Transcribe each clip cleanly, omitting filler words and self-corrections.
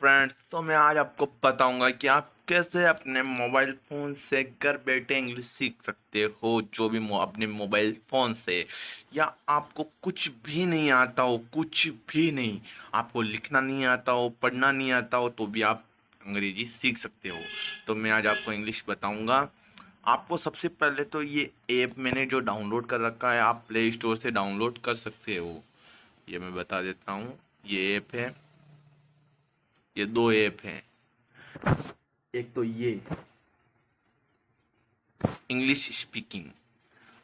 Friends, तो मैं आज आपको बताऊंगा कि आप कैसे अपने मोबाइल फ़ोन से घर बैठे इंग्लिश सीख सकते हो। जो भी अपने मोबाइल फ़ोन से, या आपको कुछ भी नहीं आता हो, कुछ भी नहीं, आपको लिखना नहीं आता हो, पढ़ना नहीं आता हो, तो भी आप अंग्रेजी सीख सकते हो। तो मैं आज आपको इंग्लिश बताऊंगा। आपको सबसे पहले तो ये ऐप मैंने जो डाउनलोड कर रखा है, आप प्ले स्टोर से डाउनलोड कर सकते हो। ये मैं बता देता हूँ। ये ऐप है, ये दो ऐप हैं। एक तो ये इंग्लिश स्पीकिंग,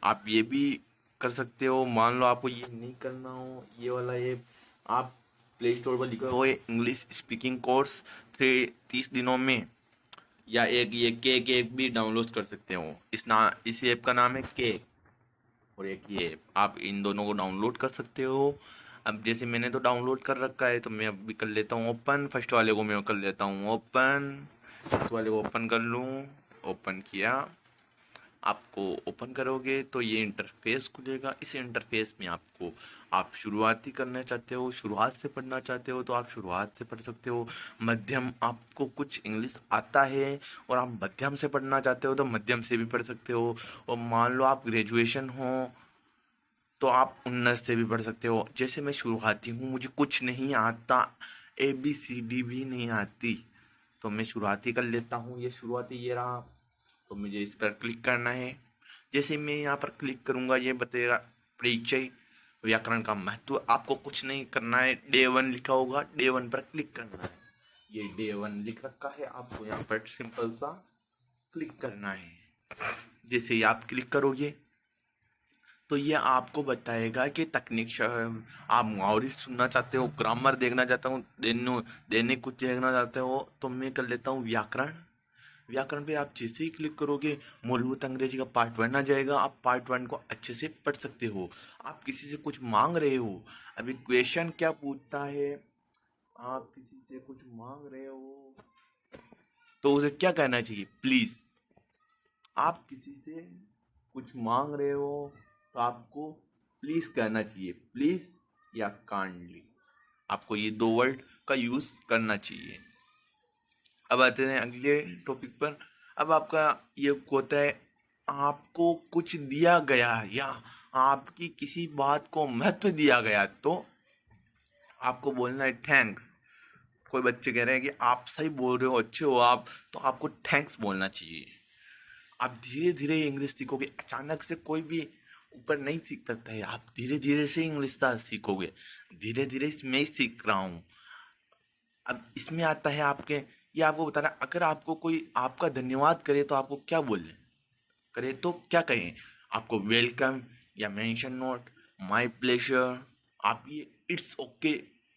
आप ये भी कर सकते हो। मान लो आपको ये नहीं करना हो, ये वाला ऐप आप प्ले स्टोर पर लिखो वो इंग्लिश स्पीकिंग कोर्स 30 दिनों में, या एक ये केक ऐप भी डाउनलोड कर सकते हो। इस ऐप का नाम है केक, और एक ये ऐप, आप इन दोनों को डाउनलोड कर सकते हो। अब जैसे मैंने तो डाउनलोड कर रखा है, तो मैं अभी कर लेता हूँ ओपन। फर्स्ट वाले को मैं कर लेता हूँ ओपन, इस वाले को ओपन कर लूँ। ओपन किया। आपको ओपन करोगे तो ये इंटरफेस खुलेगा। इस इंटरफेस में आपको, आप शुरुआती करना चाहते हो, शुरुआत से पढ़ना चाहते हो, तो आप शुरुआत से पढ़ सकते हो। मध्यम, आपको कुछ इंग्लिश आता है और आप मध्यम से पढ़ना चाहते हो, तो मध्यम से भी पढ़ सकते हो। और मान लो आप ग्रेजुएशन हो, तो आप उन्नत से भी पढ़ सकते हो। जैसे मैं शुरुआती हूँ, मुझे कुछ नहीं आता, ABCD भी नहीं आती, तो मैं शुरुआती कर लेता हूँ। ये शुरुआती ये रहा, तो मुझे इस पर क्लिक करना है। जैसे मैं यहाँ पर क्लिक करूँगा, ये बताएगा परिचय व्याकरण का महत्व। आपको कुछ नहीं करना है, Day 1 लिखा होगा, Day 1 पर क्लिक करना है। ये Day 1 लिख रखा है, आपको यहाँ पर सिंपल सा क्लिक करना है। जैसे ही आप क्लिक करोगे, तो ये आपको बताएगा कि तकनीक आप मुहावरे सुनना चाहते हो, ग्रामर देखना चाहता हूँ, दैनिक कुछ देखना चाहते हो, तो मैं कर लेता हूँ व्याकरण। व्याकरण पे आप जैसे ही क्लिक करोगे, मूलभूत अंग्रेजी का पार्ट 1 आ जाएगा। आप पार्ट 1 को अच्छे से पढ़ सकते हो। आप किसी से कुछ मांग रहे हो, अभी क्वेश्चन क्या पूछता है, आप किसी से कुछ मांग रहे हो, तो उसे क्या कहना चाहिए? प्लीज। आप किसी से कुछ मांग रहे हो, तो आपको प्लीज कहना चाहिए, प्लीज या काइंडली। आपको ये दो वर्ड का यूज करना चाहिए। अब आते हैं अगले टॉपिक पर। अब आपका ये होता है, आपको कुछ दिया गया या आपकी किसी बात को महत्व दिया गया, तो आपको बोलना है थैंक्स। कोई बच्चे कह रहे हैं कि आप सही बोल रहे हो, अच्छे हो आप, तो आपको थैंक्स बोलना चाहिए। आप धीरे धीरे इंग्लिश सीखोगे, अचानक से कोई भी ऊपर नहीं सीख सकता है। आप धीरे धीरे से इंग्लिश सीखोगे। धीरे धीरे मैं ही सीख रहा हूँ। अब इसमें आता है आपके, ये आपको बता रहा, अगर आपको कोई आपका धन्यवाद करे, तो आपको क्या बोले, करे तो क्या कहें? आपको वेलकम, या मेंशन नोट, माय प्लेजर, आप ये इट्स ओके,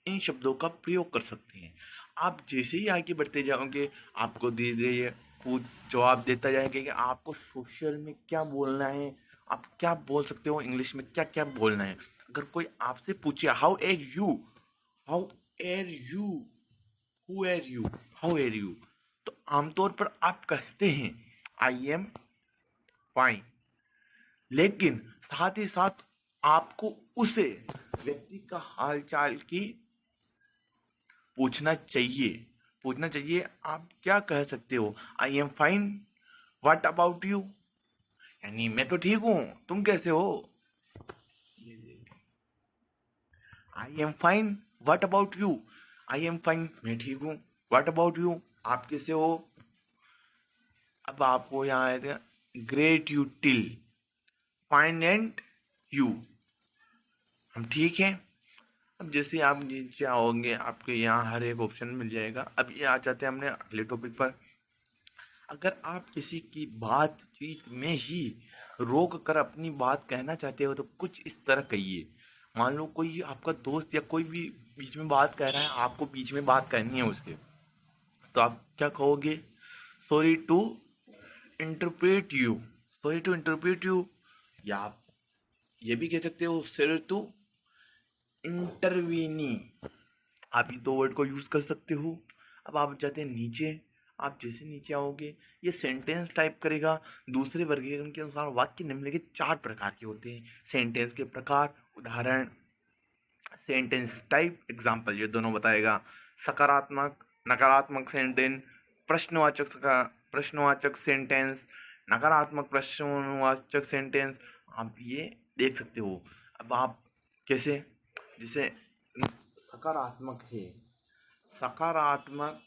इन शब्दों का प्रयोग कर सकते हैं। आप जैसे ही आगे बढ़ते जाओगे, आपको धीरे धीरे पूछ जवाब देता जाएगा कि आपको सोशल में क्या बोलना है, आप क्या बोल सकते हो इंग्लिश में, क्या क्या बोलना है। अगर कोई आपसे पूछे हाउ एर यू, हाउ एर यू, हु एर यू, हाउ एर यू, तो आमतौर पर आप कहते हैं आई एम फाइन। लेकिन साथ ही साथ आपको उसे व्यक्ति का हालचाल की पूछना चाहिए। पूछना चाहिए, आप क्या कह सकते हो? I am fine, what about you, यानी मैं तो ठीक हूं, तुम कैसे हो? I am fine, what about you, I am fine, मैं ठीक हूं, व्हाट अबाउट यू, आप कैसे हो? अब आपको यहाँ आएगा great you till, fine and you, हम ठीक हैं। अब जैसे आप नीचे आओगे, आपके यहाँ हर एक ऑप्शन मिल जाएगा। अब ये आ जाते हैं हमने अगले टॉपिक पर। अगर आप किसी की बातचीत में ही रोक कर अपनी बात कहना चाहते हो, तो कुछ इस तरह कहिए। मान लो कोई आपका दोस्त या कोई भी बीच में बात कह रहा है, आपको बीच में बात करनी है उससे, तो आप क्या कहोगे? Sorry to interpret you, sorry to interpret you, या आप ये भी कह सकते हो सॉरी टू इंटरवीनी। आप ये दो वर्ड को यूज कर सकते हो। अब आप जाते हैं नीचे। आप जैसे नीचे आओगे, ये सेंटेंस टाइप करेगा। दूसरे वर्गीकरण के अनुसार वाक्य निम्नलिखित 4 प्रकार के होते हैं। सेंटेंस के प्रकार, उदाहरण, सेंटेंस टाइप, एग्जाम्पल, ये दोनों बताएगा। सकारात्मक, नकारात्मक सेंटेंस, प्रश्नवाचक सेंटेंस, नकारात्मक प्रश्नवाचक सेंटेंस, आप ये देख सकते हो। अब आप कैसे, जैसे सकारात्मक है, सकारात्मक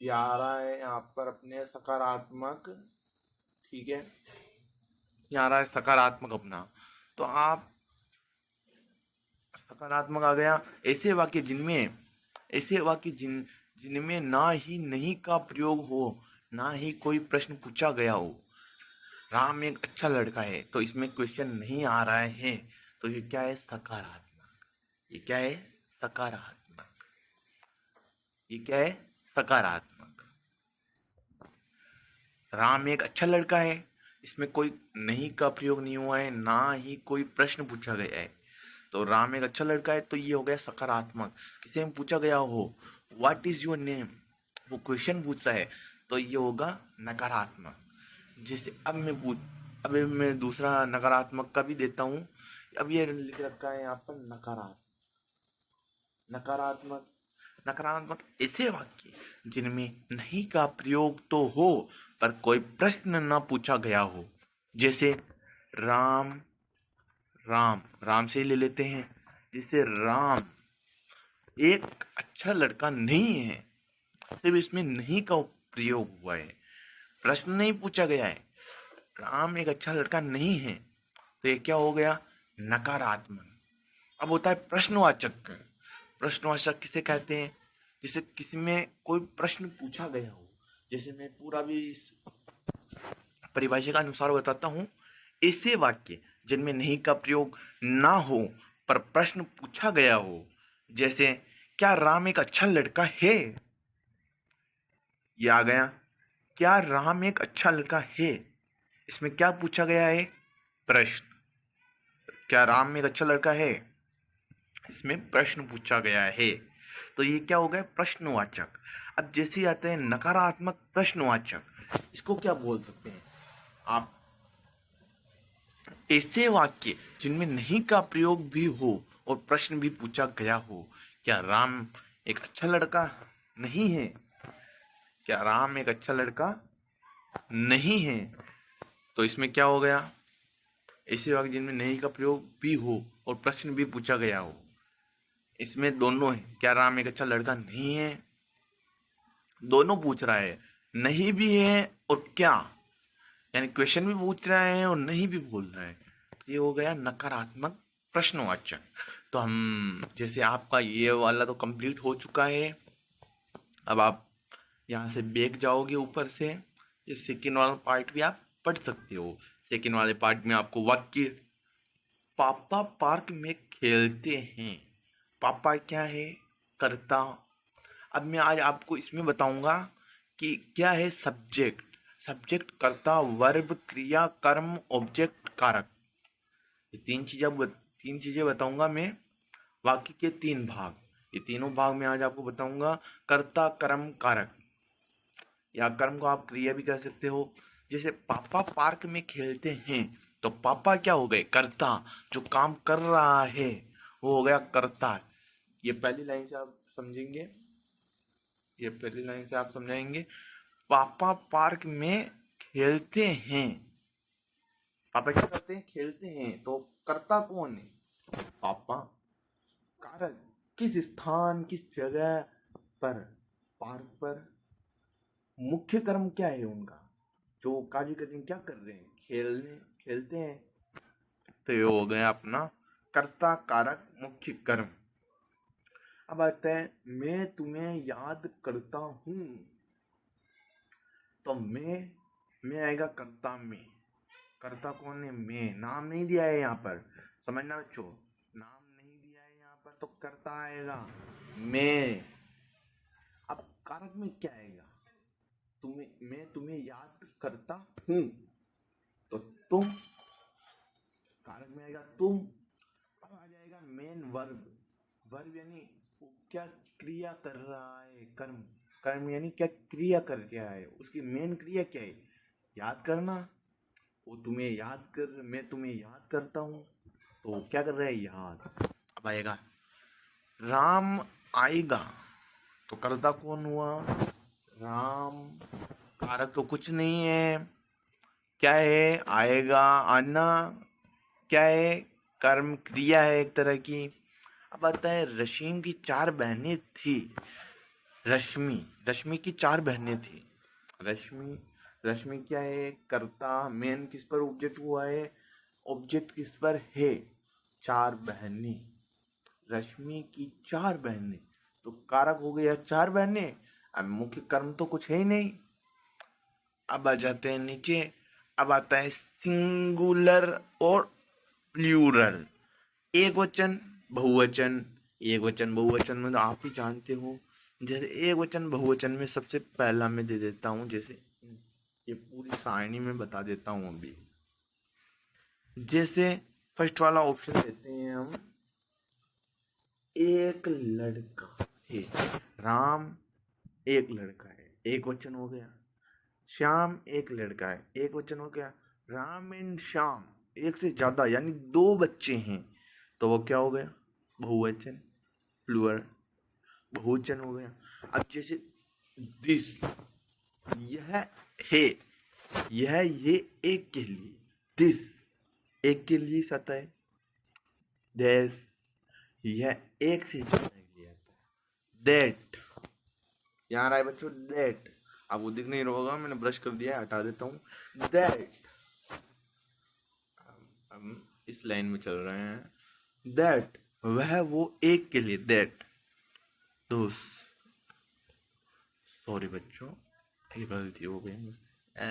ये आ रहा है यहाँ पर अपने सकारात्मक, ठीक है, यहाँ आ रहा है सकारात्मक अपना, तो आप सकारात्मक आ गया। ऐसे वाक्य जिनमें ना ही नहीं का प्रयोग हो, ना ही कोई प्रश्न पूछा गया हो। राम एक अच्छा लड़का है, तो इसमें क्वेश्चन नहीं आ रहा है, तो ये क्या है, सकारात्मक। ये क्या है, सकारात्मक। ये क्या है, सकारात्मक। राम एक अच्छा लड़का है, इसमें कोई नहीं का प्रयोग नहीं हुआ है, ना ही कोई प्रश्न पूछा गया है, तो राम एक अच्छा लड़का है, तो ये हो गया सकारात्मक। किसी में पूछा गया हो व्हाट इज योर नेम, वो क्वेश्चन पूछ रहा है, तो ये होगा नकारात्मक। जैसे अब मैं दूसरा नकारात्मक का भी देता हूँ। अब ये लिख रखा है यहाँ पर नकारात्मक। नकारात्मक ऐसे वाक्य जिनमें नहीं का प्रयोग तो हो, पर कोई प्रश्न न पूछा गया हो। जैसे राम, राम से ले लेते हैं। जैसे राम एक अच्छा लड़का नहीं है, सिर्फ इसमें नहीं का प्रयोग हुआ है, प्रश्न नहीं पूछा गया है। राम एक अच्छा लड़का नहीं है, तो ये क्या हो गया, नकारात्मक। अब होता है प्रश्नवाचक। प्रश्नवाचक किसे कहते हैं, जैसे किसी में कोई प्रश्न पूछा गया हो। जैसे मैं पूरा भी इस परिभाषा का अनुसार बताता हूँ। ऐसे वाक्य जिनमें नहीं का प्रयोग ना हो, पर प्रश्न पूछा गया हो। जैसे क्या राम एक अच्छा लड़का है, ये आ गया। क्या राम एक अच्छा लड़का है, इसमें क्या पूछा गया है, प्रश्न। क्या राम एक अच्छा लड़का है, इसमें प्रश्न पूछा गया है, तो ये क्या हो गया, प्रश्नवाचक। अब जैसे आते हैं नकारात्मक प्रश्नवाचक, इसको क्या बोल सकते हैं आप, ऐसे वाक्य जिनमें नहीं का प्रयोग भी हो और प्रश्न भी पूछा गया हो। क्या राम एक अच्छा लड़का नहीं है, क्या राम एक अच्छा लड़का नहीं है, तो इसमें क्या हो गया, ऐसे वाक्य जिनमें नहीं का प्रयोग भी हो और प्रश्न भी पूछा गया हो। इसमें दोनों है, क्या राम एक अच्छा लड़का नहीं है, दोनों पूछ रहा है, नहीं भी है और क्या, यानी क्वेश्चन भी पूछ रहा है और नहीं भी बोल रहा है, तो ये हो गया नकारात्मक प्रश्नवाचक। तो हम जैसे आपका ये वाला तो कंप्लीट हो चुका है। अब आप यहाँ से बैक जाओगे ऊपर से, ये सेकेंड वाला पार्ट भी आप पढ़ सकते हो। सेकेंड वाले पार्ट में आपको वाक्य, पापा पार्क में खेलते हैं। पापा क्या है, कर्ता। अब मैं आज आपको इसमें बताऊंगा कि क्या है सब्जेक्ट, सब्जेक्ट, कर्ता, वर्ब, क्रिया, कर्म, ऑब्जेक्ट, कारक। ये तीन चीजें बताऊंगा मैं, वाक्य के तीन भाग। ये तीनों भाग में आज आपको बताऊंगा। कर्ता, कर्म, कारक, या कर्म को आप क्रिया भी कह सकते हो। जैसे पापा पार्क में खेलते हैं, तो पापा क्या हो गए, कर्ता, जो काम कर रहा है वो हो गया कर्ता। ये पहली लाइन से आप समझेंगे, ये पहली लाइन से आप समझाएंगे। पापा पार्क में खेलते हैं, पापा क्या करते हैं, खेलते हैं, तो कर्ता कौन है, पापा। कारक, किस स्थान, किस जगह पर, पार्क पर। मुख्य कर्म क्या है उनका, जो कार्य कर रहे हैं, क्या कर रहे हैं, खेलते हैं, तो ये हो गया अपना कर्ता, कारक, मुख्य कर्म। अब आता है मैं तुम्हें याद करता हूं, तो मैं आएगा कर्ता में। कर्ता कौन है, मैं, नाम नहीं दिया है यहाँ पर, समझना बच्चों, नाम नहीं दिया है यहाँ पर, तो कर्ता आएगा मैं। अब कारक में क्या आएगा, मैं तुम्हें याद करता हूं, तो तुम, कारक में आएगा तुम। अब आ जाएगा मेन वर्ब, वर्ब यानी वो क्या क्रिया कर रहा है, कर्म, कर्म यानी क्या क्रिया कर रहा है, उसकी मेन क्रिया क्या है, याद करना। वो तुम्हें याद कर, मैं तुम्हें याद करता हूँ, तो क्या कर रहा है, याद। अब आएगा राम आएगा, तो कर्ता कौन हुआ? राम। कारक तो कुछ नहीं है, क्या है? आएगा, आना। क्या है? कर्म क्रिया है एक तरह की। अब आता है रश्मि की 4 बहनें थी। रश्मि रश्मि की 4 बहनें थी। रश्मि रश्मि क्या है? कर्ता। मेन किस पर ऑब्जेक्ट हुआ है? ऑब्जेक्ट किस पर है? 4 बहनें। रश्मि की 4 बहनें, तो कारक हो गया 4 बहनें। अब मुख्य कर्म तो कुछ है ही नहीं। अब आ जाते हैं नीचे। अब आता है सिंगुलर और प्लूरल। एक वचन, बहुवचन। एक वचन बहुवचन में तो आप ही जानते हो। जैसे एक वचन बहुवचन में सबसे पहला मैं दे देता हूँ, जैसे ये पूरी सारणी में बता देता हूँ अभी। जैसे फर्स्ट वाला ऑप्शन देते हैं हम, एक लड़का है। राम एक लड़का है, एक वचन हो गया। श्याम एक लड़का है, एक वचन हो गया। राम एंड श्याम एक से ज्यादा यानी 2 बच्चे हैं, तो वो क्या हो गया? बहुवचन, प्लूरल, बहुवचन हो गया। अब जैसे दिस, यह है, ये एक के लिए, दिस एक के लिए आता है। देस, यह एक से ज्यादा के लिए आता है। दैट, यहाँ रहा है बच्चों दैट। आपको दिख नहीं रहा होगा, मैंने ब्रश कर दिया है, हटा देता हूँ। दैट, हम इस लाइन में चल रहे हैं। दैट, वह वो एक के लिए। दैट, दोस्त। सॉरी बच्चों, ये गलती हो गई मुझसे।